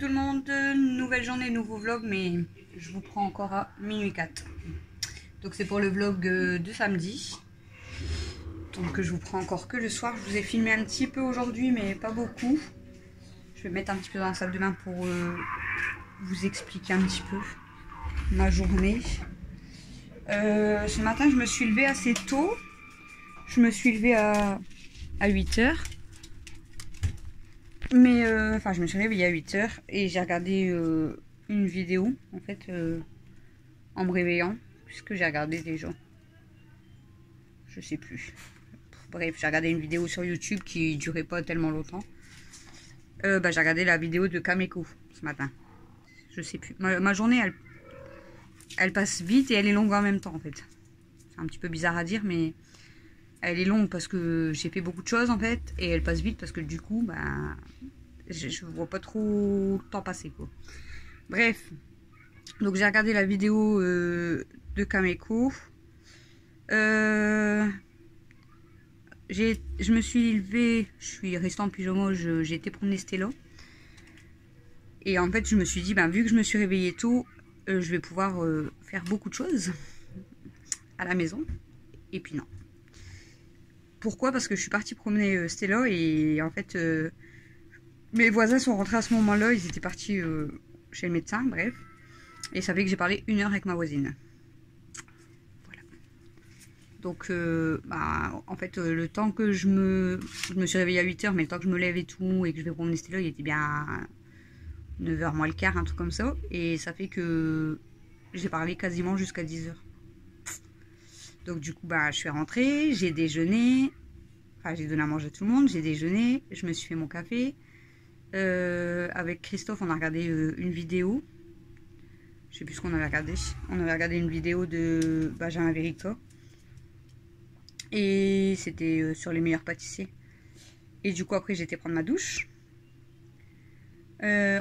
tout le monde, nouvelle journée, nouveau vlog, mais je vous prends encore à minuit 4. Donc c'est pour le vlog de samedi. Donc je vous prends encore que le soir. Je vous ai filmé un petit peu aujourd'hui, mais pas beaucoup. Je vais me mettre un petit peu dans la salle de bain pour vous expliquer un petit peu ma journée. Ce matin, je me suis levée assez tôt. Je me suis levée à 8 h. Mais enfin, je me suis réveillée à 8 h et j'ai regardé une vidéo en fait en me réveillant, puisque j'ai regardé des gens. Je sais plus. Bref, j'ai regardé une vidéo sur YouTube qui durait pas tellement longtemps. J'ai regardé la vidéo de Kameko ce matin. Je sais plus. Ma journée, elle passe vite et elle est longue en même temps en fait. C'est un petit peu bizarre à dire, mais elle est longue parce que j'ai fait beaucoup de choses en fait, et elle passe vite parce que du coup, je vois pas trop le temps passer quoi. Bref, donc j'ai regardé la vidéo de Kameko. Je me suis levée, je suis restée en pyjama, j'ai été promener Stella. Et en fait, je me suis dit, vu que je me suis réveillée tôt, je vais pouvoir faire beaucoup de choses à la maison. Et puis non. Pourquoi? Parce que je suis partie promener Stella et en fait, mes voisins sont rentrés à ce moment-là. Ils étaient partis chez le médecin, bref. Et ça fait que j'ai parlé 1 heure avec ma voisine. Voilà. Donc, en fait, le temps que je me suis réveillée à 8 h, mais le temps que je me lève et tout, et que je vais promener Stella, il était bien 9 h moins le quart, un truc comme ça. Et ça fait que j'ai parlé quasiment jusqu'à 10 h. Donc du coup, je suis rentrée, j'ai déjeuné, enfin j'ai donné à manger à tout le monde, j'ai déjeuné, je me suis fait mon café. Avec Christophe, on a regardé une vidéo. Je sais plus ce qu'on avait regardé. On avait regardé une vidéo de Benjamin Verica. Et c'était sur les meilleurs pâtissiers. Et du coup, après, j'ai été prendre ma douche.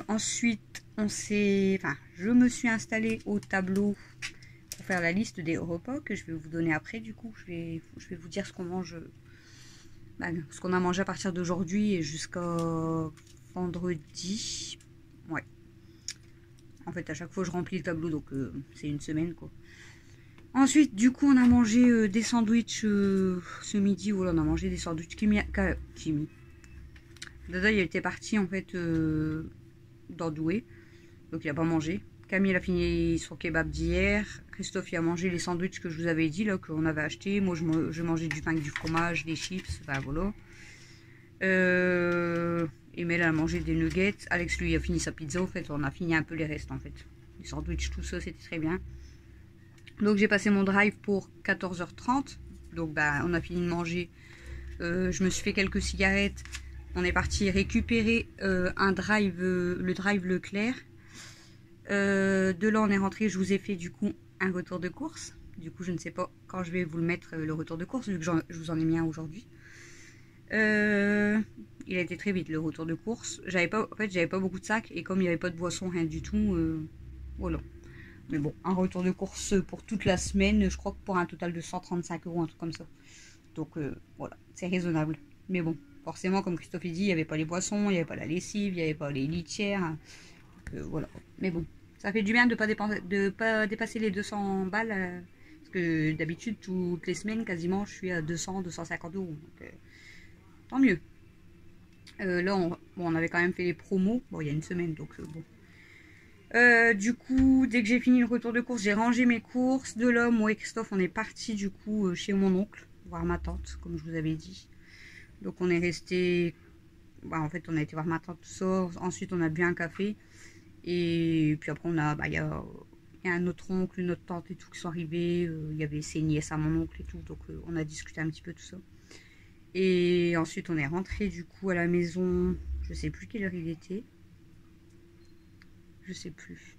Ensuite, je me suis installée au tableau pour faire la liste des repas que je vais vous donner après. Du coup, je vais vous dire ce qu'on mange, ce qu'on a mangé à partir d'aujourd'hui et jusqu'à vendredi. Ouais. En fait, à chaque fois, je remplis le tableau, donc c'est une semaine, quoi. Ensuite, du coup, on a mangé des sandwichs ce midi. Voilà, on a mangé des sandwichs Kimi. Dada, il était parti, en fait, dans Douai. Donc, il n'a pas mangé. Camille a fini son kebab d'hier. Christophe, il a mangé les sandwichs que je vous avais dit, là, qu'on avait acheté. Moi, je mangeais du pain avec du fromage, des chips. Voilà. Et Mel a mangé des nuggets. Alex, lui, a fini sa pizza. En fait, on a fini un peu les restes, en fait. Les sandwichs, tout ça, c'était très bien. Donc, j'ai passé mon drive pour 14 h 30. Donc, on a fini de manger. Je me suis fait quelques cigarettes. On est parti récupérer le drive Leclerc. De là, on est rentré. Je vous ai fait, du coup, un retour de course. Du coup, je ne sais pas quand je vais vous le mettre, le retour de course, vu que je vous en ai mis un aujourd'hui. Il a été très vite le retour de course. J'avais pas beaucoup de sacs et comme il n'y avait pas de boisson, rien du tout, voilà. Mais bon, un retour de course pour toute la semaine, je crois que pour un total de 135 €, un truc comme ça. Donc voilà, c'est raisonnable. Mais bon, forcément, comme Christophe dit, il n'y avait pas les boissons, il n'y avait pas la lessive, il n'y avait pas les litières. Voilà. Mais bon, ça fait du bien de ne pas dépasser les 200 balles. Parce que d'habitude, toutes les semaines, quasiment, je suis à 200-250 €. Donc, tant mieux. Là, on avait quand même fait les promos. Bon, il y a une semaine, donc bon. Du coup, dès que j'ai fini le retour de course, j'ai rangé mes courses. De là, moi et Christophe, on est parti du coup chez mon oncle, voir ma tante, comme je vous avais dit. Donc, on est resté. En fait, on a été voir ma tante, tout ça. Ensuite, on a bu un café. Et puis après, il y a un autre oncle, une autre tante et tout qui sont arrivés. Il y avait ses nièces à mon oncle et tout. Donc, on a discuté un petit peu tout ça. Et ensuite, on est rentré du coup à la maison. Je sais plus quelle heure il était. Je sais plus.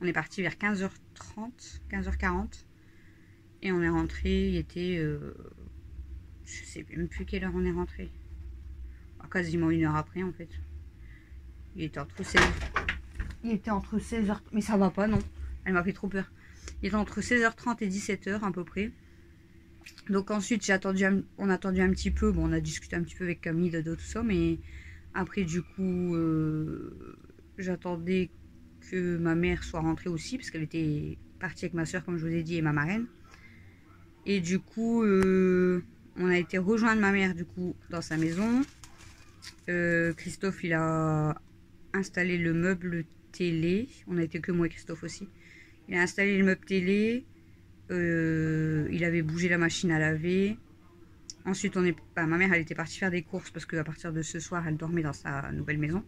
On est parti vers 15 h 30, 15 h 40. Et on est rentré, il était... je sais même plus quelle heure on est rentré. Quasiment 1 heure après en fait. Il était entre 16 h... Mais ça va pas, non. Elle m'a fait trop peur. Il était entre 16 h 30 et 17 h à peu près. Donc ensuite, on a attendu un petit peu. Bon, on a discuté un petit peu avec Camille, Dodo, tout ça. Mais après, du coup, j'attendais que ma mère soit rentrée aussi, parce qu'elle était partie avec ma soeur, comme je vous ai dit, et ma marraine. Et du coup, on a été rejoindre ma mère du coup dans sa maison. Christophe, il a installé le meuble télé. On a été que moi et Christophe aussi. Il a installé le meuble télé. Il avait bougé la machine à laver. Ensuite, ma mère, elle était partie faire des courses parce qu'à partir de ce soir, elle dormait dans sa nouvelle maison.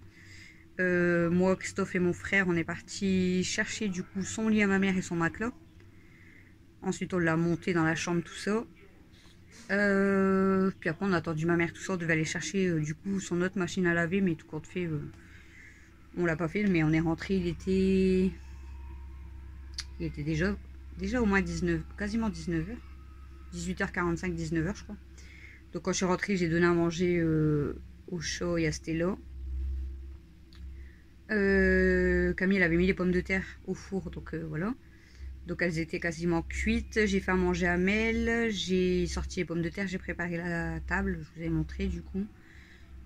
Moi, Christophe et mon frère, on est parti chercher du coup son lit à ma mère et son matelas. Ensuite, on l'a monté dans la chambre, tout ça. Puis après, on a attendu ma mère, tout ça. On devait aller chercher du coup son autre machine à laver, mais tout compte fait, on l'a pas fait. Mais on est rentré, il était déjà au moins 19, quasiment 19h. 18h45, 19h, je crois. Donc, quand je suis rentrée, j'ai donné à manger au chat et à Stella. Camille, elle avait mis les pommes de terre au four, donc voilà. Donc elles étaient quasiment cuites. J'ai fait à manger à Mel. J'ai sorti les pommes de terre. J'ai préparé la table. Je vous ai montré du coup.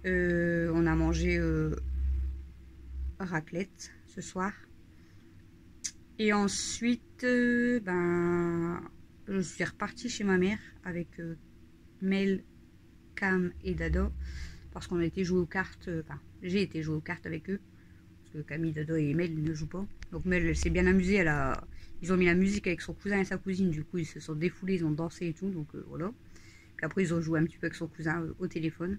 On a mangé raclette ce soir. Et ensuite, ben, je suis repartie chez ma mère avec Mel, Cam et Dado. Parce qu'on a été jouer aux cartes. Enfin, j'ai été jouer aux cartes avec eux. Parce que Camille, Dado et Mel ne jouent pas. Donc Mel, elle s'est bien amusée. Ils ont mis la musique avec son cousin et sa cousine, du coup ils se sont défoulés, ils ont dansé et tout, donc voilà. Puis après ils ont joué un petit peu avec son cousin au téléphone.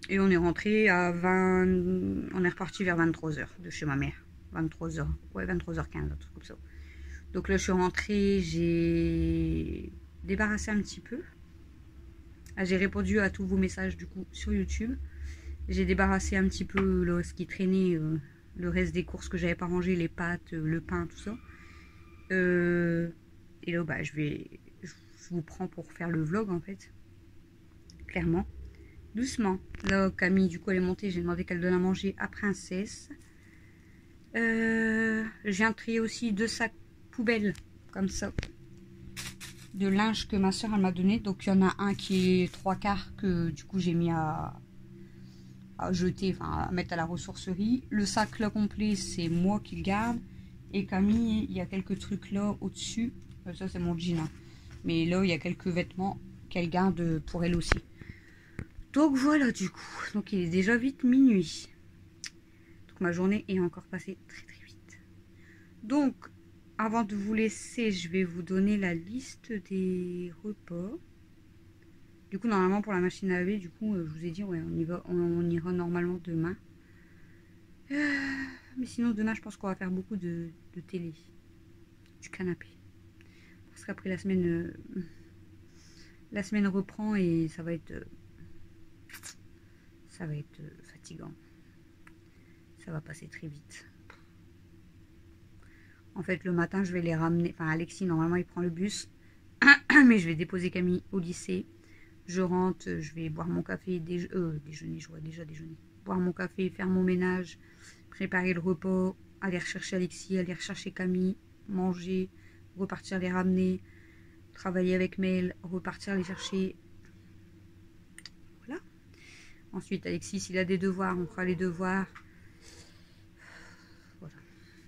Et on est rentré à 20... On est reparti vers 23h de chez ma mère. 23h, ouais 23h15, un truc comme ça. Donc là je suis rentrée, j'ai débarrassé un petit peu. J'ai répondu à tous vos messages du coup sur YouTube. J'ai débarrassé un petit peu là, ce qui traînait, le reste des courses que j'avais pas rangé, les pâtes, le pain, tout ça. Et là, bah, je vous prends pour faire le vlog en fait, clairement, doucement. Là, Camille, du coup, elle est montée. J'ai demandé qu'elle donne à manger à Princesse. Je viens de trier aussi 2 sacs poubelles comme ça de linge que ma soeur elle m'a donné. Donc, il y en a un qui est 3/4 que du coup j'ai mis à jeter, enfin à mettre à la ressourcerie. Le sac là complet, c'est moi qui le garde. Et Camille, il y a quelques trucs là au-dessus. Ça, c'est mon jean. Hein. Mais là, il y a quelques vêtements qu'elle garde pour elle aussi. Donc voilà, du coup. Donc il est déjà vite minuit. Donc ma journée est encore passée très très vite. Donc, avant de vous laisser, je vais vous donner la liste des repas. Du coup, normalement, pour la machine à laver, du coup, je vous ai dit, ouais, on ira normalement demain. Mais sinon, demain, je pense qu'on va faire beaucoup de télé. Du canapé. Parce qu'après, la semaine reprend et ça va être fatigant. Ça va passer très vite. En fait, le matin, je vais les ramener. Enfin, Alexis, normalement, il prend le bus. Mais je vais déposer Camille au lycée. Je rentre, je vais boire mon café, déjeuner, je vois déjà déjeuner. Boire mon café, faire mon ménage, préparer le repas, aller rechercher Alexis, aller rechercher Camille, manger, repartir les ramener, travailler avec Mel, repartir les chercher. Voilà. Ensuite, Alexis, s'il a des devoirs, on fera les devoirs. Voilà.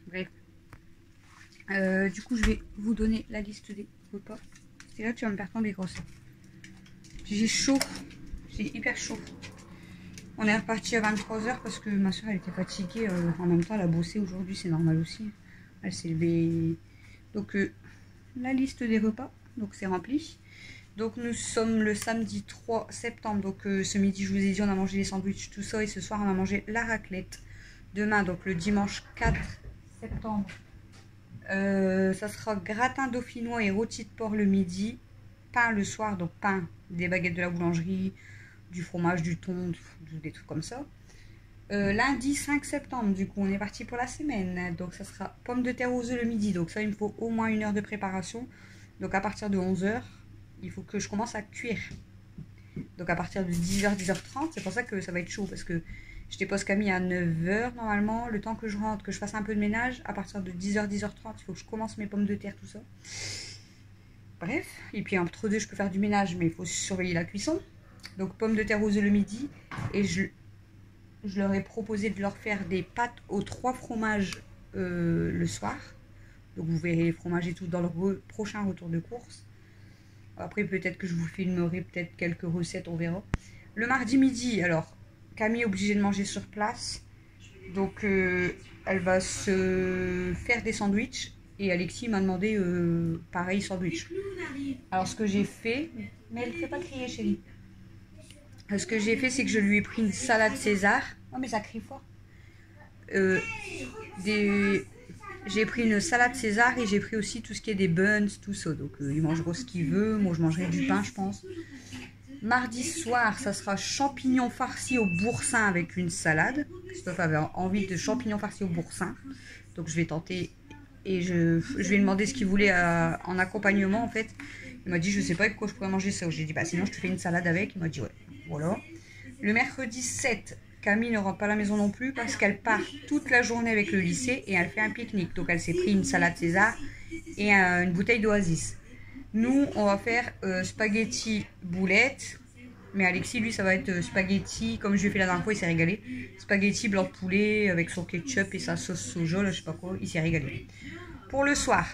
Bref. Du coup, je vais vous donner la liste des repas. Et là, tu vas me faire tomber grosse. J'ai chaud. J'ai hyper chaud. On est reparti à 23h parce que ma soeur elle était fatiguée. En même temps, elle a bossé aujourd'hui, c'est normal aussi. Elle s'est levée. Donc, la liste des repas. Donc, c'est rempli. Donc, nous sommes le samedi 3 septembre. Donc, ce midi, je vous ai dit, on a mangé les sandwichs, tout ça. Et ce soir, on a mangé la raclette. Demain, donc le dimanche 4 septembre, ça sera gratin dauphinois et rôti de porc le midi. Pain le soir, donc pain, des baguettes de la boulangerie, du fromage, du thon, des trucs comme ça. Lundi 5 septembre, du coup, on est parti pour la semaine. Donc, ça sera pommes de terre aux œufs le midi. Donc, ça, il me faut au moins 1 heure de préparation. Donc, à partir de 11h, il faut que je commence à cuire. Donc, à partir de 10h, 10h30, c'est pour ça que ça va être chaud. Parce que je dépose Camille à 9h normalement. Le temps que je rentre, que je fasse un peu de ménage, à partir de 10h, 10h30, il faut que je commence mes pommes de terre, tout ça. Bref, et puis entre deux, je peux faire du ménage, mais il faut surveiller la cuisson. Donc, pommes de terre aux œufs le midi. Et je je leur ai proposé de leur faire des pâtes aux 3 fromages le soir. Donc vous verrez les fromages et tout dans le prochain retour de course. Après peut-être que je vous filmerai peut-être quelques recettes, on verra. Le mardi midi, alors Camille est obligée de manger sur place. Donc elle va se faire des sandwichs. Et Alexis m'a demandé pareil sandwich. Alors ce que j'ai fait... Mais elle ne fait pas crier chérie. Ce que j'ai fait c'est que je lui ai pris une salade César. Oh mais ça crie fort. J'ai pris une salade César et j'ai pris aussi tout ce qui est des buns, tout ça. Donc il mangera ce qu'il veut. Moi je mangerai du pain je pense. Mardi soir, ça sera champignons farcis au boursin avec une salade. Christophe avait envie de champignons farcis au boursin. Donc je vais tenter et je vais lui demander ce qu'il voulait en accompagnement en fait. Il m'a dit je sais pas avec quoi je pourrais manger ça. J'ai dit bah sinon je te fais une salade avec. Il m'a dit ouais. Voilà. Le mercredi 7, Camille ne rentre pas à la maison non plus parce qu'elle part toute la journée avec le lycée et elle fait un pique-nique. Donc elle s'est pris une salade César et une bouteille d'Oasis. Nous, on va faire spaghetti boulettes. Mais Alexis, lui, ça va être spaghetti, comme je lui ai fait la dernière fois, il s'est régalé. Spaghetti blanc de poulet avec son ketchup et sa sauce soja, là, je sais pas quoi, il s'est régalé. Pour le soir,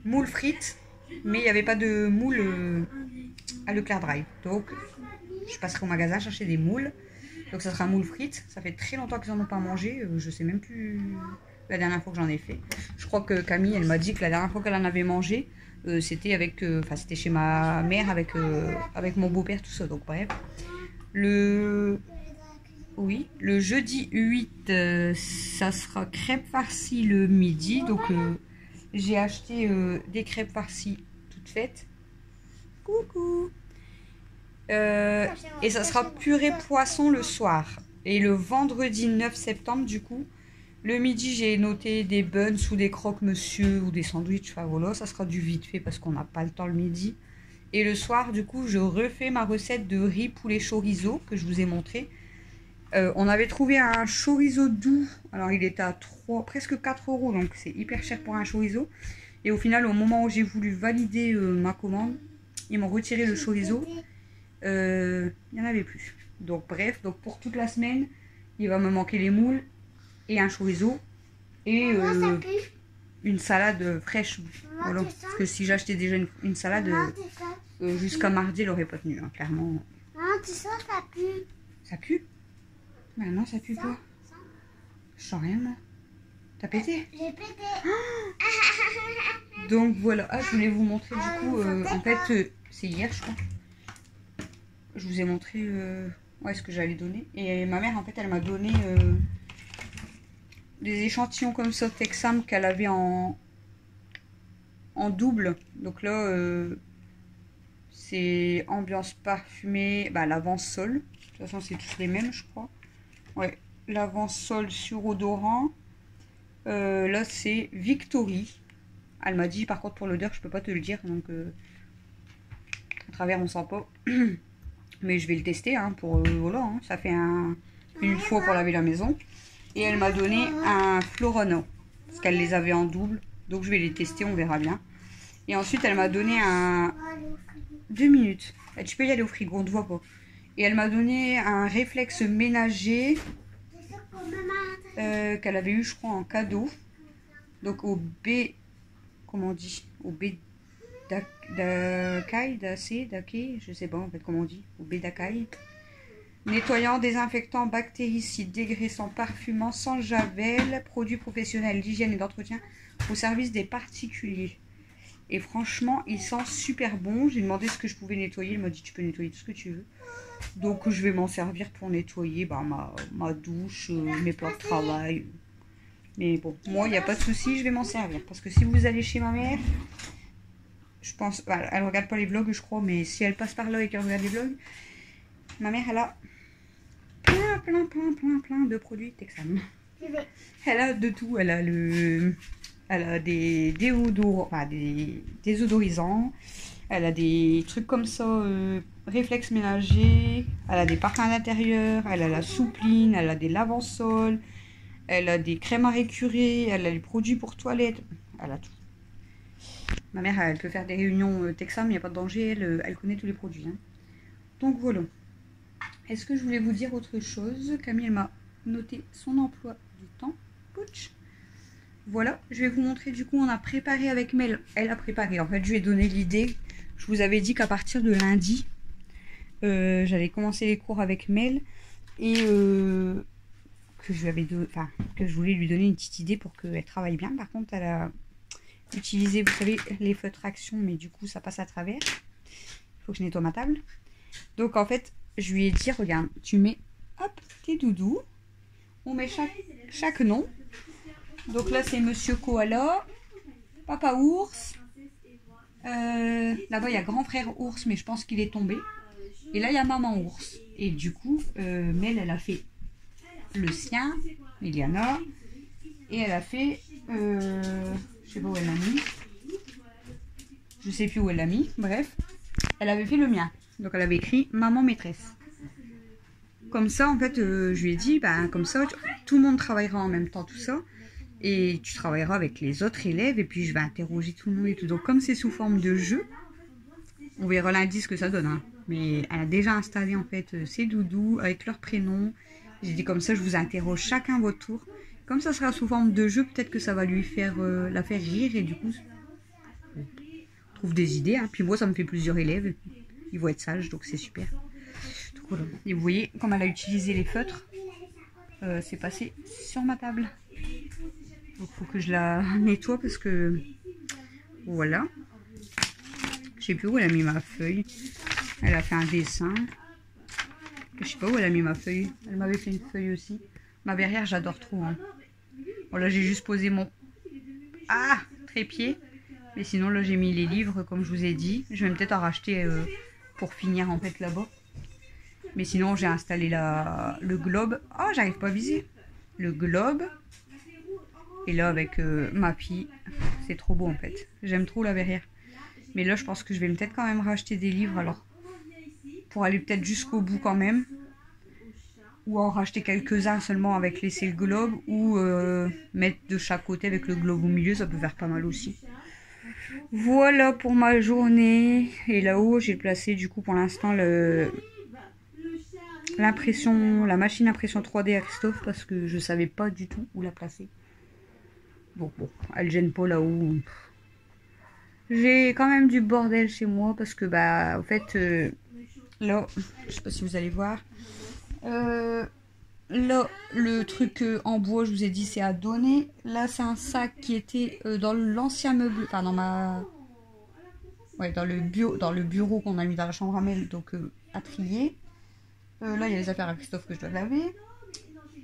moules frites, mais il n'y avait pas de moules à Leclerc Drive. Donc, je passerai au magasin chercher des moules. Donc, ça sera moules frites. Ça fait très longtemps qu'ils n'en ont pas mangé. Je sais même plus la dernière fois que j'en ai fait. Je crois que Camille, elle m'a dit que la dernière fois qu'elle en avait mangé, c'était avec, c'était chez ma mère avec mon beau-père, tout ça. Donc bref, le jeudi 8, ça sera crêpes farcies le midi. Donc j'ai acheté des crêpes farcies toutes faites. Coucou. Et ça sera purée poisson le soir. Et le vendredi 9 septembre, du coup, le midi, j'ai noté des buns ou des croque-monsieur ou des sandwichs. Enfin voilà, ça sera du vite fait parce qu'on n'a pas le temps le midi. Et le soir, du coup, je refais ma recette de riz poulet chorizo que je vous ai montré. On avait trouvé un chorizo doux. Alors, il était à presque 4 €. Donc, c'est hyper cher pour un chorizo. Et au final, au moment où j'ai voulu valider ma commande, ils m'ont retiré le chorizo. Il n'y en avait plus. Donc, bref, donc pour toute la semaine, il va me manquer les moules et un chorizo et une salade fraîche. Voilà. Parce que si j'achetais déjà une salade, jusqu'à mardi, elle n'aurait pas tenu, hein, clairement. Non, tu sens, ça pue. Ça pue? Ben non, ça pue pas. Je sens rien, moi. T'as pété? J'ai pété. Donc voilà, je voulais vous montrer du coup, en fait, c'est hier, je crois. Je vous ai montré ce que j'allais donner. Et ma mère, en fait, elle m'a donné des échantillons comme ça, Texam, qu'elle avait en double. Donc là, c'est ambiance parfumée, l'avant-sol. De toute façon, c'est tous les mêmes, je crois. Ouais, l'avant-sol sur odorant. Là, c'est Victory. Elle m'a dit, par contre, pour l'odeur, je peux pas te le dire. Donc, à travers, on sent pas. Mais je vais le tester, hein, pour voilà, hein, ça fait une fois pour laver la maison. Et elle m'a donné un Florano, parce qu'elle les avait en double. Donc je vais les tester, on verra bien. Et ensuite elle m'a donné un... 2 minutes. Tu peux y aller au frigo, on ne te voit pas. Et elle m'a donné un réflexe ménager qu'elle avait eu, je crois, en cadeau. Donc au B... Comment on dit? Au B... Dakai, Daké, je sais pas en fait comment on dit, ou Dakai. Nettoyant, désinfectant, bactéricide, dégraissant, parfumant, sans javel, produit professionnel d'hygiène et d'entretien au service des particuliers. Et franchement, il sent super bon. J'ai demandé ce que je pouvais nettoyer. Il m'a dit tu peux nettoyer tout ce que tu veux. Donc je vais m'en servir pour nettoyer ma douche, mes plats de travail. Mais bon, moi il n'y a pas de souci, je vais m'en servir. Parce que si vous allez chez ma mère... Je pense, elle regarde pas les vlogs je crois, mais si elle passe par là et qu'elle regarde les vlogs, ma mère elle a plein de produits Texam. Elle a de tout, elle a des déodorants, enfin des désodorisants, elle a des trucs comme ça, réflexes ménagers, elle a des parfums à l'intérieur, elle a la soupline, elle a des lave-sol, elle a des crèmes à récurer, elle a les produits pour toilette, elle a tout. Ma mère, elle peut faire des réunions Texam, il n'y a pas de danger, elle connaît tous les produits. Hein. Donc voilà. Est-ce que je voulais vous dire autre chose? Camille, elle m'a noter son emploi du temps. Pouch. Voilà, je vais vous montrer du coup, on a préparé avec Mel. Elle a préparé, en fait je lui ai donné l'idée. Je vous avais dit qu'à partir de lundi, j'allais commencer les cours avec Mel. Et que je voulais lui donner une petite idée pour qu'elle travaille bien. Par contre, elle a utilisé, vous savez, les feutres action, mais du coup ça passe à travers. Il faut que je nettoie ma table. Donc en fait, je lui ai dit, regarde, tu mets, hop, tes doudous. On met chaque nom. Donc là, c'est Monsieur Koala, Papa Ours. Là-bas, il y a Grand Frère Ours, mais je pense qu'il est tombé. Et là, il y a Maman Ours. Et du coup, Mel, elle a fait le sien, Eliana. Et elle a fait, je sais pas où elle l'a mis. Je sais plus où elle l'a mis. Bref, elle avait fait le mien. Donc, elle avait écrit Maman Maîtresse. Comme ça, en fait, je lui ai dit, ben, comme ça, tout le monde travaillera en même temps, tout ça. Et tu travailleras avec les autres élèves. Et puis, je vais interroger tout le monde et tout. Donc, comme c'est sous forme de jeu, on verra lundi ce que ça donne. Hein. Mais elle a déjà installé, en fait, ses doudous avec leurs prénoms. J'ai dit, comme ça, je vous interroge chacun votre tour. Comme ça sera sous forme de jeu, peut-être que ça va lui faire, la faire rire. Et du coup, on trouve des idées. Hein. Puis moi, ça me fait plusieurs élèves. Ils vont être sages, donc c'est super. Voilà. Et vous voyez, comme elle a utilisé les feutres, c'est passé sur ma table. Donc il faut que je la nettoie parce que voilà. Je sais plus où elle a mis ma feuille. Elle a fait un dessin. Je sais pas où elle a mis ma feuille. Elle m'avait fait une feuille aussi. Ma verrière, j'adore trop. Hein. Voilà, j'ai juste posé mon trépied. Mais sinon là j'ai mis les livres comme je vous ai dit. Je vais peut-être en racheter pour finir en fait là-bas. Mais sinon j'ai installé le globe. Oh, j'arrive pas à viser. Le globe. Et là avec ma fille, c'est trop beau en fait. J'aime trop la verrière. Mais là je pense que je vais peut-être quand même racheter des livres alors. Pour aller peut-être jusqu'au bout quand même. Ou en racheter quelques-uns seulement avec laisser le globe. Ou mettre de chaque côté avec le globe au milieu, ça peut faire pas mal aussi. Voilà pour ma journée. Et là-haut j'ai placé du coup pour l'instant la machine impression 3D à Christophe parce que je savais pas du tout où la placer. Bon, elle gêne pas là-haut. J'ai quand même du bordel chez moi parce que bah en fait là, je sais pas si vous allez voir. Là le truc en bois, je vous ai dit c'est à donner. Là c'est un sac qui était dans l'ancien meuble, enfin dans le bureau qu'on a mis dans la chambre à Mel, donc à trier. Là il y a les affaires à Christophe que je dois laver.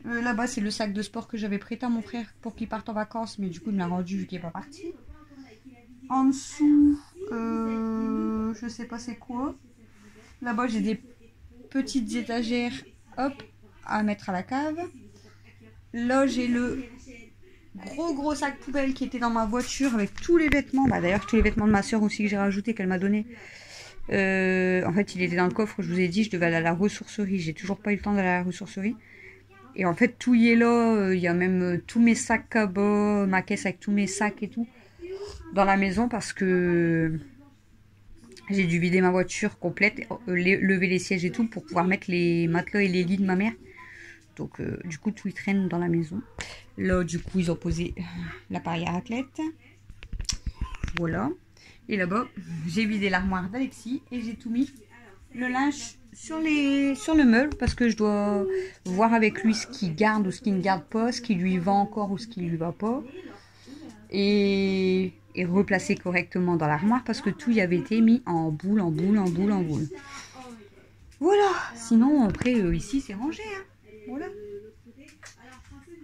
Là-bas c'est le sac de sport que j'avais prêté à mon frère pour qu'il parte en vacances, mais du coup il me l'a rendu vu qu'il n'est pas parti. En dessous, je sais pas c'est quoi. Là-bas j'ai des petites étagères, hop, à mettre à la cave. Là j'ai le gros sac poubelle qui était dans ma voiture avec tous les vêtements. Bah, d'ailleurs tous les vêtements de ma soeur aussi que j'ai rajouté, qu'elle m'a donné. En fait il était dans le coffre, je vous ai dit, je devais aller à la ressourcerie. J'ai toujours pas eu le temps d'aller à la ressourcerie. Et en fait tout y est là. Il y a même tous mes sacs à bas, ma caisse avec tous mes sacs et tout dans la maison parce que j'ai dû vider ma voiture complète, lever les sièges et tout pour pouvoir mettre les matelas et les lits de ma mère. Donc du coup tout y traîne dans la maison. Là du coup ils ont posé l'appareil à raclette. Voilà. Et là-bas j'ai vidé l'armoire d'Alexis et j'ai tout mis le linge sur le meuble parce que je dois voir avec lui ce qu'il garde ou ce qu'il ne garde pas, ce qui lui va encore ou ce qui lui va pas. Et replacer correctement dans l'armoire parce que tout y avait été mis en boule. Voilà, sinon après ici c'est rangé. Hein. Voilà.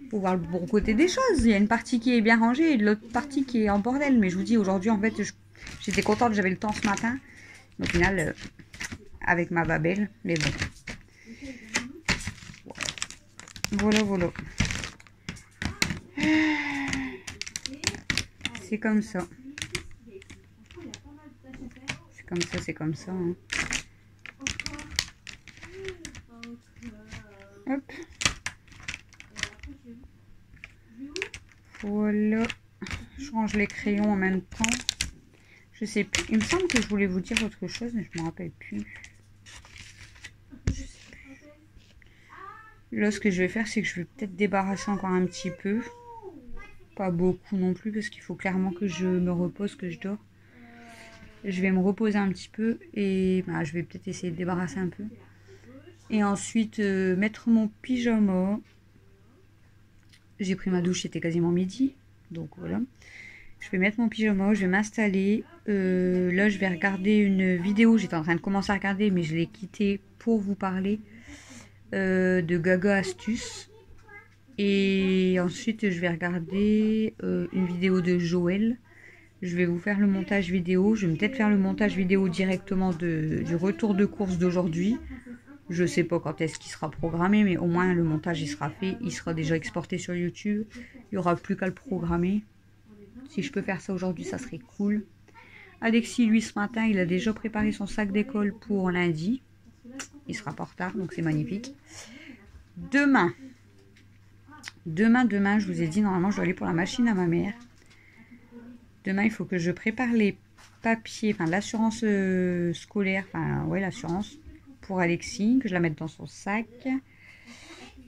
Pour voir le bon côté des choses. Il y a une partie qui est bien rangée et l'autre partie qui est en bordel. Mais je vous dis aujourd'hui en fait j'étais contente, j'avais le temps ce matin. Au final avec ma babelle, mais bon. Voilà. C'est comme ça. C'est comme ça. Hein. Hop. Voilà. Je range les crayons en même temps. Je sais plus. Il me semble que je voulais vous dire autre chose, mais je me rappelle plus. Là, ce que je vais faire, c'est que je vais peut-être débarrasser encore un petit peu. Pas beaucoup non plus, parce qu'il faut clairement que je me repose, que je dors. Je vais me reposer un petit peu et bah, je vais peut-être essayer de débarrasser un peu. Et ensuite, mettre mon pyjama. J'ai pris ma douche, c'était quasiment midi. Donc voilà. Je vais mettre mon pyjama, je vais m'installer. Là, je vais regarder une vidéo. J'étais en train de commencer à regarder, mais je l'ai quittée pour vous parler de Gaga Astuce. Et ensuite, je vais regarder une vidéo de Joël. Je vais vous faire le montage vidéo. Je vais peut-être faire le montage vidéo directement du retour de course d'aujourd'hui. Je sais pas quand est-ce qu'il sera programmé, mais au moins le montage il sera fait. Il sera déjà exporté sur YouTube. Il n'y aura plus qu'à le programmer. Si je peux faire ça aujourd'hui, ça serait cool. Alexis, lui, ce matin, il a déjà préparé son sac d'école pour lundi. Il sera pas en retard, donc c'est magnifique. Demain, je vous ai dit, normalement, je dois aller pour la machine à ma mère. Demain, il faut que je prépare les papiers, enfin l'assurance scolaire, enfin ouais, l'assurance pour Alexis, que je la mette dans son sac.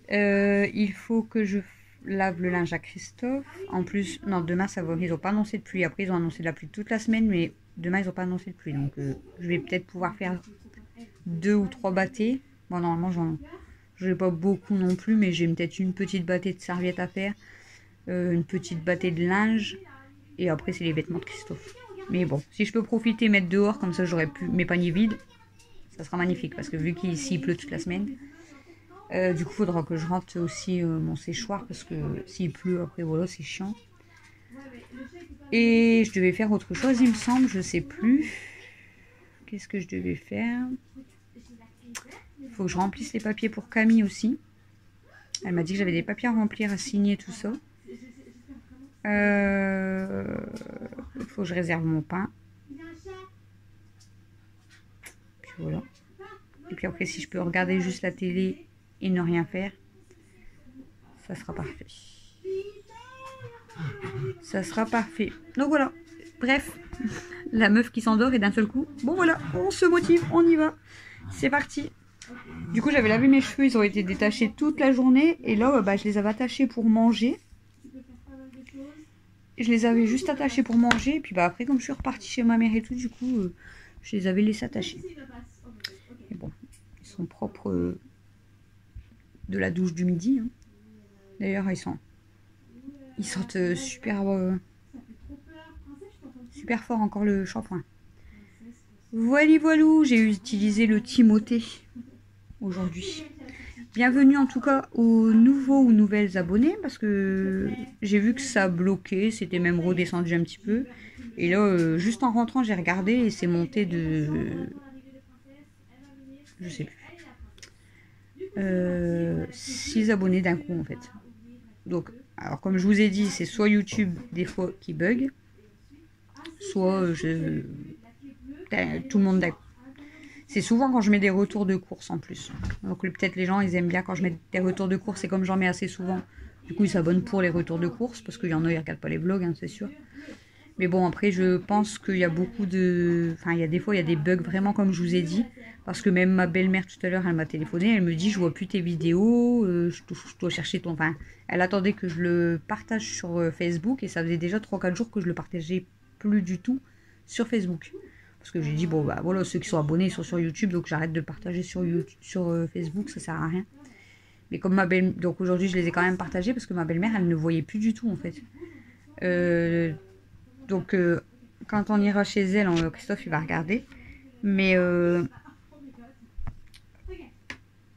Il faut que je lave le linge à Christophe. En plus, non, demain, ça va, ils n'ont pas annoncé de pluie. Après, ils ont annoncé de la pluie toute la semaine, mais demain, ils n'ont pas annoncé de pluie. Donc, je vais peut-être pouvoir faire 2 ou 3 bâtées. Bon, normalement, je n'ai pas beaucoup non plus, mais j'ai peut-être une petite bâtée de serviettes à faire. Une petite bâtée de linge. Et après, c'est les vêtements de Christophe. Mais bon, si je peux profiter, mettre dehors, comme ça, j'aurai plus mes paniers vides. Ça sera magnifique, parce que vu qu'ici, il pleut toute la semaine. Du coup, il faudra que je rentre aussi mon séchoir, parce que s'il pleut, après, voilà, c'est chiant. Et je devais faire autre chose, il me semble, je sais plus. Qu'est-ce que je devais faire? Il faut que je remplisse les papiers pour Camille aussi. Elle m'a dit que j'avais des papiers à remplir, à signer, tout ça. Il faut que je réserve mon pain. Puis voilà. Et puis après, si je peux regarder juste la télé et ne rien faire, ça sera parfait. Ça sera parfait. Donc voilà. Bref, la meuf qui s'endort et d'un seul coup, bon voilà, on se motive, on y va. C'est parti. Du coup, j'avais lavé mes cheveux, ils ont été détachés toute la journée. Et là, bah, je les avais attachés pour manger. Je les avais juste attachés pour manger. Et puis bah, après, comme je suis repartie chez ma mère et tout, du coup, je les avais laissés attachés. Et bon, ils sont propres de la douche du midi. Hein. D'ailleurs, ils sentent super fort encore le shampoing. Voilà, voilou, j'ai utilisé le Timothée aujourd'hui. Bienvenue en tout cas aux nouveaux ou nouvelles abonnés, parce que j'ai vu que ça bloquait, c'était même redescendu un petit peu. Et là, juste en rentrant, j'ai regardé et c'est monté de... je sais plus. 6 abonnés d'un coup en fait. Donc, alors comme je vous ai dit, c'est soit YouTube des fois qui bug, soit tout le monde d'accord. C'est souvent quand je mets des retours de course en plus. Donc peut-être les gens ils aiment bien quand je mets des retours de course, et comme j'en mets assez souvent, du coup ils s'abonnent pour les retours de course, parce qu'il y en a ils regardent pas les vlogs, hein, c'est sûr. Mais bon, après je pense qu'il y a beaucoup de... Enfin, il y a des fois il y a des bugs vraiment comme je vous ai dit. Parce que même ma belle-mère tout à l'heure elle m'a téléphoné, elle me dit je vois plus tes vidéos, je dois chercher ton... Enfin, elle attendait que je le partage sur Facebook, et ça faisait déjà 3-4 jours que je le partageais plus du tout sur Facebook. Parce que j'ai dit, bon, bah voilà, ceux qui sont abonnés ils sont sur YouTube, donc j'arrête de le partager sur Facebook, ça sert à rien. Mais comme ma belle... Donc aujourd'hui, je les ai quand même partagés, parce que ma belle-mère, elle ne voyait plus du tout, en fait. Donc, quand on ira chez elle, Christophe, il va regarder. Mais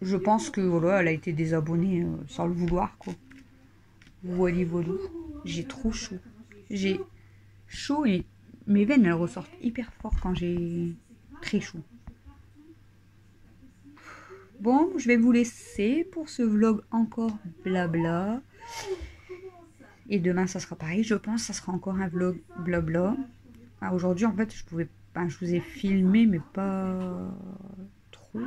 je pense que, voilà, elle a été désabonnée sans le vouloir, quoi. Voilà, voilà. J'ai trop chaud. J'ai chaud et... Mes veines, elles ressortent hyper fort quand j'ai très chaud. Bon, je vais vous laisser pour ce vlog encore blabla. Et demain, ça sera pareil. Je pense que ça sera encore un vlog blabla. Ah, aujourd'hui, en fait, je vous ai filmé, mais pas trop.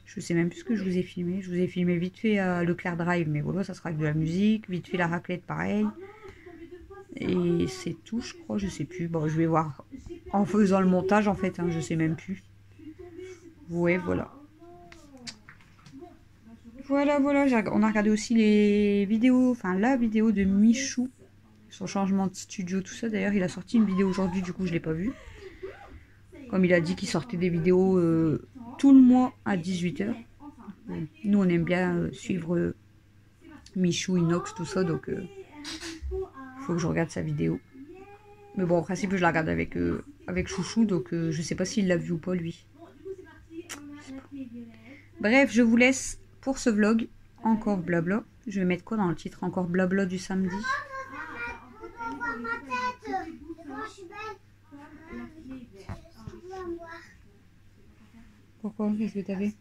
Je sais même plus ce que je vous ai filmé. Je vous ai filmé vite fait à Leclerc Drive, mais voilà, ça sera avec de la musique. Vite fait la raclette, pareil. Et c'est tout, je crois, je sais plus. Bon, je vais voir en faisant le montage, en fait, hein, je sais même plus. Ouais, voilà. Voilà, on a regardé aussi les vidéos, enfin la vidéo de Michou, son changement de studio, tout ça. D'ailleurs, il a sorti une vidéo aujourd'hui, du coup, je l'ai pas vue. Comme il a dit qu'il sortait des vidéos tout le mois à 18 h. Nous, on aime bien suivre Michou, Inox, tout ça, donc faut que je regarde sa vidéo. Mais bon, en principe, je la regarde avec Chouchou, donc je sais pas s'il l'a vu ou pas, lui. Bref, je vous laisse pour ce vlog. Encore blabla. Je vais mettre quoi dans le titre? Encore blabla du samedi. Pourquoi? Qu'est-ce que t'avais?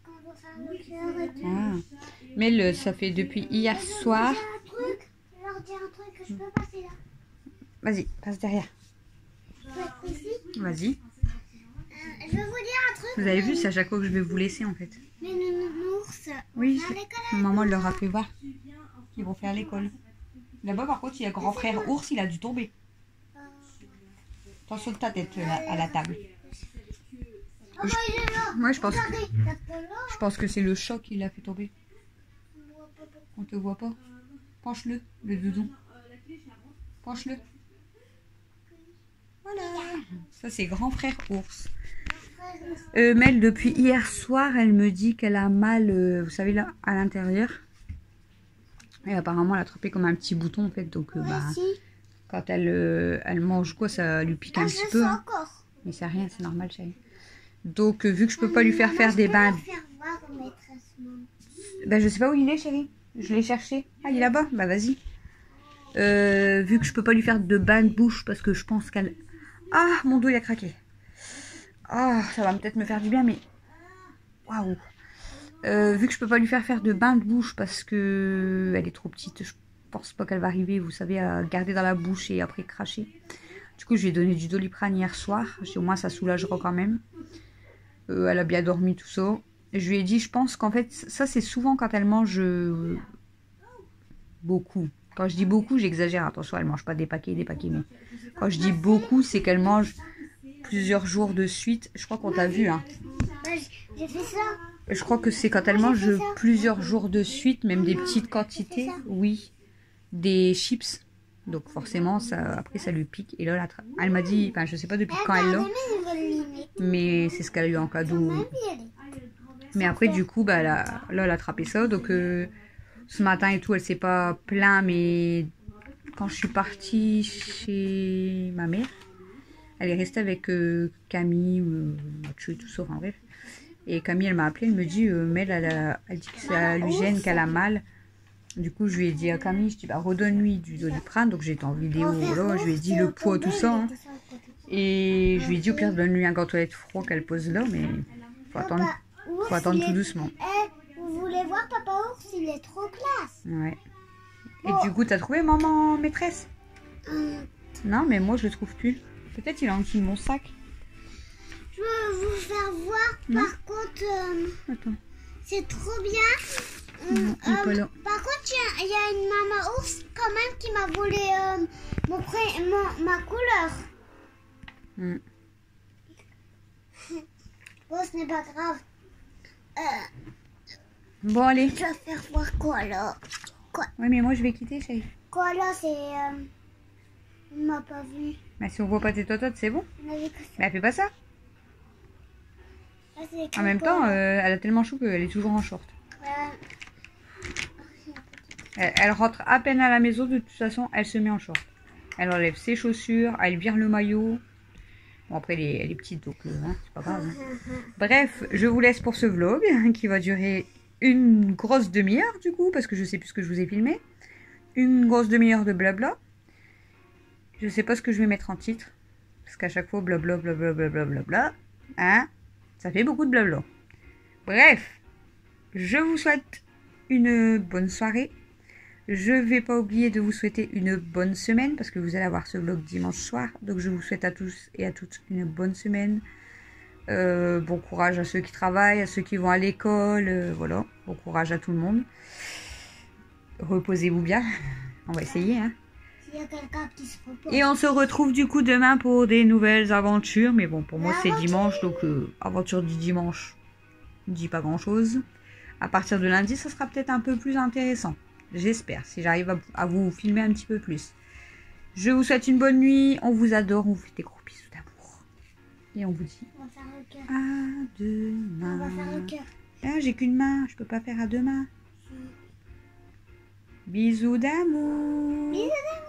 Ah. Mais ça fait depuis hier soir. Vas-y, passe derrière. Vas-y. Je vais vous dire un truc. Vous avez vu, c'est à chaque fois que je vais vous laisser en fait. Mais nounours. Oui, maman leur a fait voir qu'ils vont faire l'école. Là-bas, par contre, il y a grand frère ours, il a dû tomber. Attention de ta tête à la table. Moi, je pense que c'est le choc qui l'a fait tomber. On te voit pas. Penche-le, le doudou. Penche-le. Voilà. Ça, c'est grand frère ours. Mel, depuis hier soir, elle me dit qu'elle a mal, vous savez, là, à l'intérieur. Et apparemment, elle a attrapé comme un petit bouton, en fait. Donc, quand elle mange quoi, ça lui pique un petit peu. Hein. Mais c'est rien, c'est normal, chérie. Donc, vu que je peux pas lui faire des bains... Ben, je sais pas où il est, chérie. Je l'ai cherché. Ah, il est là-bas. Bah, vas-y. Vu que je peux pas lui faire de bain de bouche, parce que je pense qu'elle... Ah, mon dos, il a craqué. Ah, ça va peut-être me faire du bien, mais... Waouh. Vu que je peux pas lui faire de bain de bouche, parce que elle est trop petite, je pense pas qu'elle va arriver, vous savez, à garder dans la bouche et après cracher. Du coup, je lui ai donné du Doliprane hier soir. Au moins, ça soulagera quand même. Elle a bien dormi, tout ça. Je lui ai dit, je pense qu'en fait, ça c'est souvent quand elle mange beaucoup. Quand je dis beaucoup, j'exagère. Attention, elle mange pas des paquets, mais quand je dis beaucoup, c'est qu'elle mange plusieurs jours de suite. Je crois qu'on t'a vu, hein. J'ai fait ça. Je crois que c'est quand elle mange plusieurs jours de suite, même des petites quantités. Oui, des chips. Donc forcément, après ça lui pique. Et là, elle m'a dit, enfin je sais pas depuis quand elle l'a, mais c'est ce qu'elle a eu en cadeau. Mais après du coup, bah, là elle a attrapé ça. Donc ce matin et tout, elle s'est pas plaint, mais quand je suis partie chez ma mère, elle est restée avec Camille, Mathieu et tout ça, enfin bref. Et Camille, elle m'a appelé, elle me dit, Mel, elle dit que ça lui gêne, qu'elle a mal. Du coup, je lui ai dit à Camille, je dis, bah, redonne-lui du Doliprane. Donc, j'étais en vidéo, là, je lui ai dit le poids, tout ça. Hein. Et je lui ai dit, au pire, donne-lui un gâteau froid qu'elle pose là, mais faut attendre tout doucement. Vous voulez voir Papa Ours, il est trop classe. Ouais. Et du coup, t'as trouvé maman maîtresse? Non, mais moi, je le trouve plus. Peut-être il est en dessous de mon sac. Je veux vous faire voir, par contre, c'est trop bien. Par contre, il y a une maman ours quand même qui m'a volé ma couleur. Bon, ce n'est pas grave. Bon, allez. Je vais faire voir quoi là. Quoi? Oui, mais moi je vais quitter, chérie. Quoi là, c'est... on m'a pas vu. Bah, si on voit pas tes tototes, c'est bon. Mais elle fait pas ça. En même temps, elle a tellement chaud qu'elle est toujours en short. Elle rentre à peine à la maison, de toute façon, elle se met en short. Elle enlève ses chaussures, elle vire le maillot. Bon, après, elle est petite, donc hein, c'est pas grave. Hein. Bref, je vous laisse pour ce vlog qui va durer une grosse demi-heure, du coup, parce que je sais plus ce que je vous ai filmé. Une grosse demi-heure de blabla. Je sais pas ce que je vais mettre en titre. Parce qu'à chaque fois, blabla, blabla, blabla, blabla. Hein? Ça fait beaucoup de blabla. Bref, je vous souhaite une bonne soirée. Je vais pas oublier de vous souhaiter une bonne semaine parce que vous allez avoir ce vlog dimanche soir. Donc je vous souhaite à tous et à toutes une bonne semaine. Bon courage à ceux qui travaillent, à ceux qui vont à l'école. Voilà, bon courage à tout le monde. Reposez-vous bien. On va essayer, hein. Il y a quelqu'un qui se repose. Et on se retrouve du coup demain pour des nouvelles aventures. Mais bon, pour moi c'est dimanche, donc aventure du dimanche, je dis pas grand chose. À partir de lundi, ça sera peut-être un peu plus intéressant. J'espère, si j'arrive à vous filmer un petit peu plus. Je vous souhaite une bonne nuit. On vous adore. On vous fait des gros bisous d'amour. Et on vous dit à demain. On va faire le cœur. Ah, j'ai qu'une main. Je peux pas faire à deux mains. Bisous d'amour. Bisous d'amour.